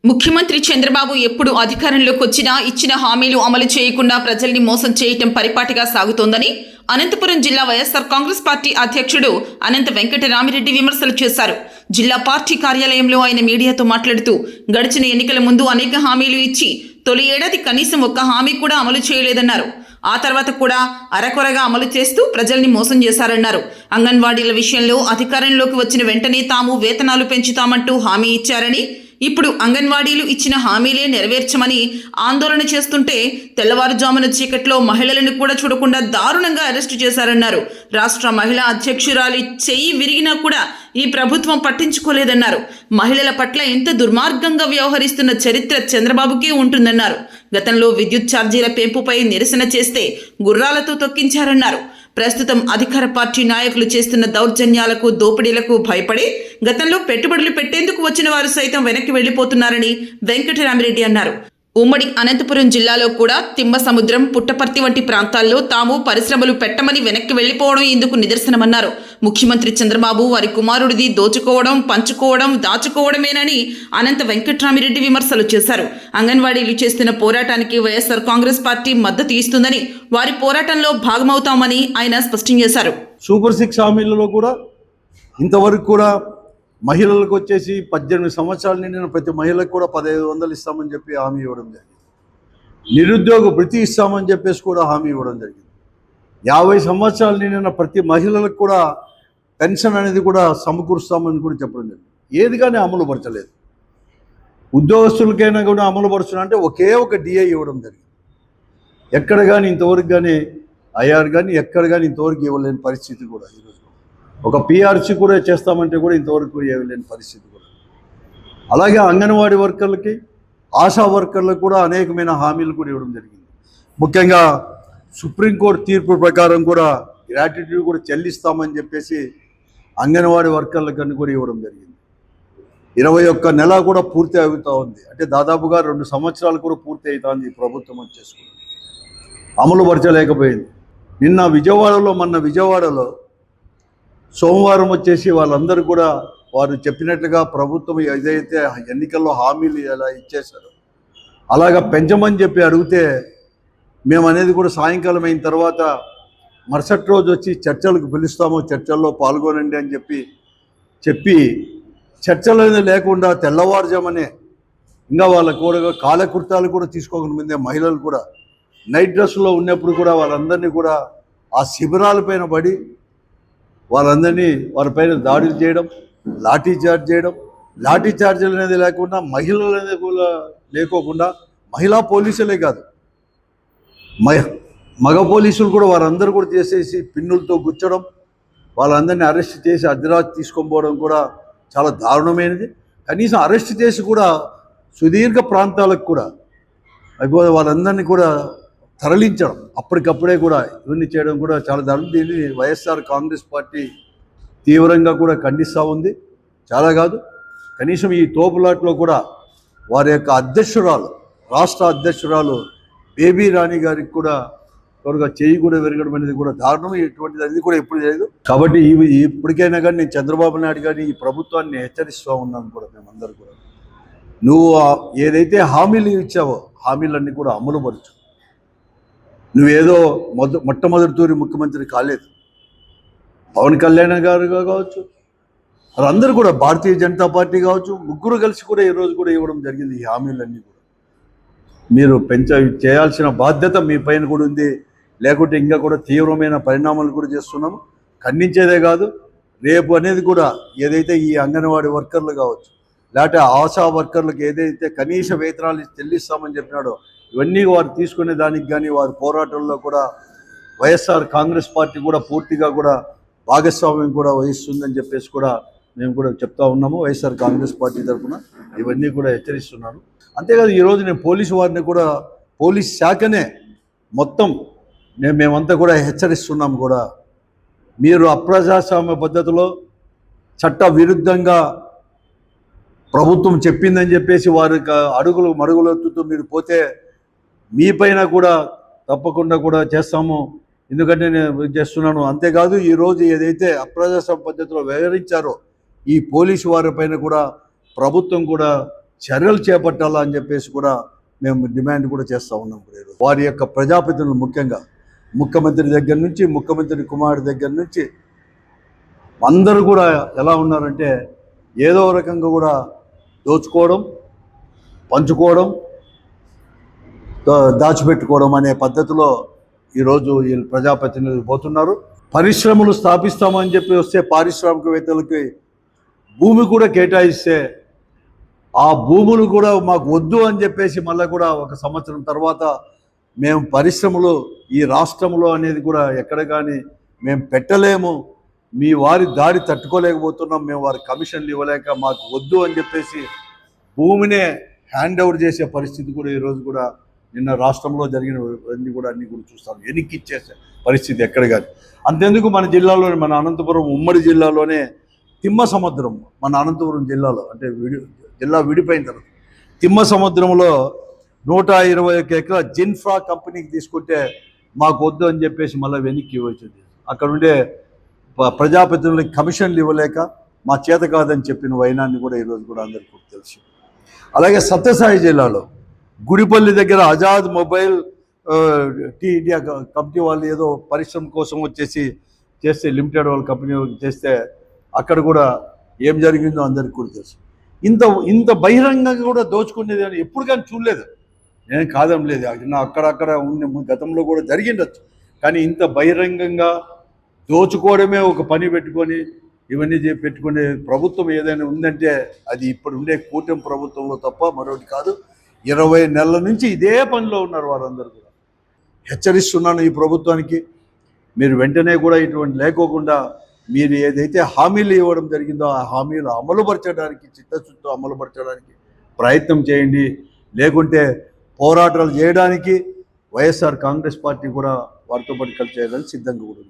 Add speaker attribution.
Speaker 1: ముఖ్యమంత్రి చంద్రబాబు ఎప్పుడు అధికారంలోకి వచ్చినా ఇచ్చిన హామీలు అమలు చేయకుండా ప్రజల్ని మోసం చేయటం పరిపాటిగా సాగుతోందని అనంతపురం జిల్లా వైఎస్ఆర్ కాంగ్రెస్ పార్టీ అధ్యక్షుడు అనంత వెంకటరామిరెడ్డి విమర్శలు చేశారు. జిల్లా పార్టీ కార్యాలయంలో ఆయన మీడియాతో మాట్లాడుతూ గడిచిన ఎన్నికల ముందు అనేక హామీలు ఇచ్చి తొలి ఏడాది కనీసం ఒక్క హామీ కూడా అమలు చేయలేదన్నారు. ఆ తర్వాత కూడా అరకొరగా అమలు చేస్తూ ప్రజల్ని మోసం చేశారన్నారు. అంగన్వాడీల విషయంలో అధికారంలోకి వచ్చిన వెంటనే తాము వేతనాలు పెంచుతామంటూ హామీ ఇచ్చారని, ఇప్పుడు అంగన్వాడీలు ఇచ్చిన హామీలే నెరవేర్చమని ఆందోళన చేస్తుంటే తెల్లవారుజామున చీకట్లో మహిళలను కూడా చూడకుండా దారుణంగా అరెస్టు చేశారన్నారు. రాష్ట్ర మహిళా అధ్యక్షురాలి చెయ్యి విరిగినా కూడా ఈ ప్రభుత్వం పట్టించుకోలేదన్నారు. మహిళల పట్ల ఇంత దుర్మార్గంగా వ్యవహరిస్తున్న చరిత్ర చంద్రబాబుకే ఉంటుందన్నారు. గతంలో విద్యుత్ ఛార్జీల పెంపుపై నిరసన చేస్తే గుర్రాలతో తొక్కించారన్నారు. ప్రస్తుతం అధికార పార్టీ నాయకులు చేస్తున్న దౌర్జన్యాలకు, దోపిడీలకు భయపడి గతంలో పెట్టుబడులు పెట్టేందుకు వచ్చిన వారు సైతం వెనక్కి వెళ్లిపోతున్నారని వెంకటరామిరెడ్డి అన్నారు. ఉమ్మడి అనంతపురం జిల్లాలో కూడా తిమ్మసముద్రం, పుట్టపర్తి వంటి ప్రాంతాల్లో తాము పరిశ్రమలు పెట్టమని వెనక్కి వెళ్లిపోవడం ఇందుకు నిదర్శనమన్నారు. ముఖ్యమంత్రి చంద్రబాబు వారి కుమారుడిది దోచుకోవడం, పంచుకోవడం, దాచుకోవడమేనని అనంత వెంకటరామిరెడ్డి విమర్శలు చేశారు. అంగన్వాడీలు చేస్తున్న పోరాటానికి వైఎస్ఆర్ కాంగ్రెస్ పార్టీ మద్దతు ఇస్తుందని, వారి పోరాటంలో భాగమవుతామని ఆయన స్పష్టం చేశారు.
Speaker 2: సూపర్ 6 హామీలలో కూడా ఇంతవరకు కూడా మహిళలకు వచ్చేసి 18 సంవత్సరాలు నిండిన ప్రతి మహిళకు కూడా 1500 ఇస్తామని చెప్పి హామీ ఇవ్వడం జరిగింది. నిరుద్యోగ భృతి ఇస్తామని చెప్పేసి కూడా హామీ ఇవ్వడం జరిగింది. 50 సంవత్సరాలు నిండిన ప్రతి మహిళలకు కూడా పెన్షన్ అనేది కూడా సమకూరుస్తామని కూడా చెప్పడం జరిగింది. ఏది కానీ అమలు పరచలేదు. ఉద్యోగస్తులకైనా కూడా అమలు పరుస్తున్నా అంటే ఒకే ఒక డిఏ ఇవ్వడం జరిగింది. ఎక్కడ కానీ ఇంతవరకు కానీ ఐఆర్ కానీ ఎక్కడ కానీ ఇంతవరకు ఇవ్వలేని పరిస్థితి కూడా ఈరోజు. ఒక పిఆర్సీ కూడా చేస్తామంటే కూడా ఇంతవరకు ఇవ్వలేని పరిస్థితి కూడా. అలాగే అంగన్వాడీ వర్కర్లకి, ఆశా వర్కర్లకు కూడా అనేకమైన హామీలు కూడా ఇవ్వడం జరిగింది. ముఖ్యంగా సుప్రీంకోర్టు తీర్పు ప్రకారం కూడా గ్రాట్యుటీ కూడా చెల్లిస్తామని చెప్పేసి అంగన్వాడీ వర్కర్లకని కూడా ఇవ్వడం జరిగింది. 21 నెల కూడా పూర్తి అవుతూ ఉంది. అంటే దాదాపుగా 2 సంవత్సరాలు కూడా పూర్తి అవుతుంది ఈ ప్రభుత్వం వచ్చేసుకుని. అమలు పరచలేకపోయింది. మొన్న విజయవాడలో సోమవారం వచ్చేసి వాళ్ళందరూ కూడా వారు చెప్పినట్లుగా ప్రభుత్వం ఏదైతే ఎన్నికల్లో హామీలు ఎలా ఇచ్చేశారో అలాగా పెంచమని చెప్పి అడిగితే మేము అనేది కూడా సాయంకాలం అయిన తర్వాత మరుసటి రోజు వచ్చి చర్చలకు పిలుస్తాము, చర్చల్లో పాల్గొనండి అని చెప్పి చర్చలు అనేది లేకుండా తెల్లవారుజామనే ఇంకా వాళ్ళ కూడా కాలకృత్యాలు కూడా తీసుకోకుండా ముందే మహిళలు కూడా నైట్ డ్రెస్లో ఉన్నప్పుడు కూడా వాళ్ళందరినీ కూడా ఆ శిబిరాలపైన పడి వాళ్ళందరినీ వారిపైన దాడులు చేయడం, లాఠీ చార్జీలు అనేది లేకుండా, మహిళలు అనేది కూడా లేకోకుండా, మహిళా పోలీసులే కాదు మగ పోలీసులు కూడా వారందరూ కూడా చేసేసి పిన్నులతో గుచ్చడం, వాళ్ళందరినీ అరెస్ట్ చేసి అర్ధరాత్రి తీసుకొని పోవడం కూడా చాలా దారుణమైనది. కనీసం అరెస్ట్ చేసి కూడా సుదీర్ఘ ప్రాంతాలకు కూడా అయిపోతే వాళ్ళందరినీ కూడా తరలించడం, అప్పటికప్పుడే కూడా ఇవన్నీ చేయడం కూడా చాలా దారుణం. దీన్ని వైఎస్ఆర్ కాంగ్రెస్ పార్టీ తీవ్రంగా కూడా ఖండిస్తూ ఉంది. చాలా కాదు, కనీసం ఈ తోపులాట్లో కూడా వారి యొక్క రాష్ట్ర అధ్యక్షురాలు బేబీ రాణి గారికి కూడా త్వరగా చేయి కూడా విరగడం అనేది కూడా దారుణం. ఇటువంటిది అది కూడా ఎప్పుడు చేయదు. కాబట్టి ఇప్పటికైనా కానీ నేను చంద్రబాబు నాయుడు గారిని ఈ ప్రభుత్వాన్ని హెచ్చరిస్తూ ఉన్నాను కూడా. మేమందరూ కూడా నువ్వు ఏదైతే హామీలు ఇచ్చావో హామీలన్నీ కూడా అమలు పరచు. నువ్వేదో మొట్టమొదటి తూరి ముఖ్యమంత్రి కాలేదు. పవన్ కళ్యాణ్ గారు కావచ్చు, వాళ్ళందరూ కూడా భారతీయ జనతా పార్టీ కావచ్చు, ముగ్గురు కలిసి కూడా ఈరోజు కూడా ఇవ్వడం జరిగింది. ఈ హామీలన్నీ కూడా మీరు చేయాల్సిన బాధ్యత మీ పైన కూడా ఉంది. లేకుంటే ఇంకా కూడా తీవ్రమైన పరిణామాలు కూడా చేస్తున్నాము. ఖండించేదే కాదు, రేపు అనేది కూడా ఏదైతే ఈ అంగన్వాడీ వర్కర్లు కావచ్చు, లేకపోతే ఆశా వర్కర్లకు ఏదైతే కనీస వేతనాలు చెల్లిస్తామని చెప్పినాడో ఇవన్నీ వారు తీసుకునే దానికి కానీ వారి పోరాటంలో కూడా వైఎస్ఆర్ కాంగ్రెస్ పార్టీ కూడా పూర్తిగా కూడా భాగస్వామ్యం కూడా వహిస్తుందని చెప్పేసి కూడా మేము కూడా చెప్తా ఉన్నాము. వైఎస్ఆర్ కాంగ్రెస్ పార్టీ తరఫున ఇవన్నీ కూడా హెచ్చరిస్తున్నాను. అంతేకాదు ఈరోజు నేను పోలీసు వారిని కూడా, పోలీస్ శాఖనే మొత్తం మేమంతా కూడా హెచ్చరిస్తున్నాము కూడా. మీరు అప్రజాస్వామ్య పద్ధతిలో చట్ట విరుద్ధంగా ప్రభుత్వం చెప్పిందని చెప్పేసి వారి మరుగులెత్తుతూ మీరు పోతే మీ పైన కూడా తప్పకుండా కూడా చేస్తాము. ఎందుకంటే నేను చేస్తున్నాను. అంతేకాదు ఈరోజు ఏదైతే అప్రజాస్వామ్య పద్ధతిలో వ్యవహరించారో ఈ పోలీసు వారి పైన కూడా ప్రభుత్వం కూడా చర్యలు చేపట్టాలా అని చెప్పేసి కూడా మేము డిమాండ్ కూడా చేస్తూ ఉన్నాం. వారి యొక్క ప్రజాప్రతినిధులు ముఖ్యంగా ముఖ్యమంత్రి దగ్గర నుంచి ముఖ్యమంత్రి కుమారుడి దగ్గర నుంచి అందరూ కూడా ఎలా ఉన్నారంటే ఏదో రకంగా కూడా దోచుకోవడం, పంచుకోవడం, దాచిపెట్టుకోవడం అనే పద్ధతిలో ఈరోజు ఈ ప్రజాప్రతినిధులు పోతున్నారు. పరిశ్రమలు స్థాపిస్తామని చెప్పి వస్తే పారిశ్రామికవేత్తలకి భూమి కూడా కేటాయిస్తే ఆ భూములు కూడా మాకు వద్దు అని చెప్పేసి మళ్ళీ కూడా 1 సంవత్సరం తర్వాత మేము పరిశ్రమలు ఈ రాష్ట్రంలో అనేది కూడా ఎక్కడ కానీ మేము పెట్టలేము, మీ వారి దాడి తట్టుకోలేకపోతున్నాం, మేము వారి కమిషన్లు ఇవ్వలేక మాకు వద్దు అని చెప్పేసి భూమినే హ్యాండ్ ఓవర్ చేసే పరిస్థితి కూడా ఈరోజు కూడా నిన్న రాష్ట్రంలో జరిగినవన్నీ కూడా అన్నీ కూడా చూస్తాం. వెనక్కి ఇచ్చేసే పరిస్థితి ఎక్కడ కానీ. అంతెందుకు మన జిల్లాలోనే, మన అనంతపురం ఉమ్మడి జిల్లాలోనే తిమ్మ సముద్రం, మన అనంతపురం జిల్లాలో అంటే జిల్లా విడిపోయిన తర్వాత తిమ్మ సముద్రంలో 121 ఎకరాల జిన్ఫ్రా కంపెనీకి తీసుకుంటే మాకు వద్దు అని చెప్పేసి మళ్ళీ వెనక్కి ఇవ్వచ్చింది. అక్కడ ఉండే ప్రజాప్రతినిధులకి కమిషన్లు ఇవ్వలేక మా చేత కాదని చెప్పిన వైనాన్ని కూడా ఈరోజు కూడా అందరికీ తెలుసు. అలాగే సత్యసాయి జిల్లాలో గుడిపల్లి దగ్గర Azad mobile T India company వాళ్ళు ఏదో పరిశ్రమ కోసం వచ్చేసి చేస్తే లిమిటెడ్ వాళ్ళ కంపెనీ చేస్తే అక్కడ కూడా ఏం జరిగిందో అందరికీ కూడా తెలుసు. ఇంత బహిరంగంగా కూడా దోచుకునేది అని ఎప్పుడు కానీ చూడలేదు. నేను కాదనలేదు, అక్కడక్కడ ఉంది, గతంలో కూడా జరిగిండొచ్చు. కానీ ఇంత బహిరంగంగా దోచుకోవడమే ఒక పని పెట్టుకొని ఇవన్నీ పెట్టుకునే ప్రభుత్వం ఏదైనా ఉందంటే అది ఇప్పుడు ఉండే కూటమి ప్రభుత్వంలో తప్ప మరొకటి కాదు. 20 నెలల నుంచి ఇదే పనిలో ఉన్నారు వారందరూ కూడా. హెచ్చరిస్తున్నాను ఈ ప్రభుత్వానికి, మీరు వెంటనే కూడా ఇటువంటి లేకోకుండా మీరు ఏదైతే హామీలు ఇవ్వడం జరిగిందో ఆ హామీలు అమలుపరచడానికి, చిత్తశుద్ధితో అమలుపరచడానికి ప్రయత్నం చేయండి. లేకుంటే పోరాటాలు చేయడానికి వైఎస్ఆర్ కాంగ్రెస్ పార్టీ కూడా వారితో పాటు కలిసి చేయడానికి సిద్ధంగా కూడా ఉంది.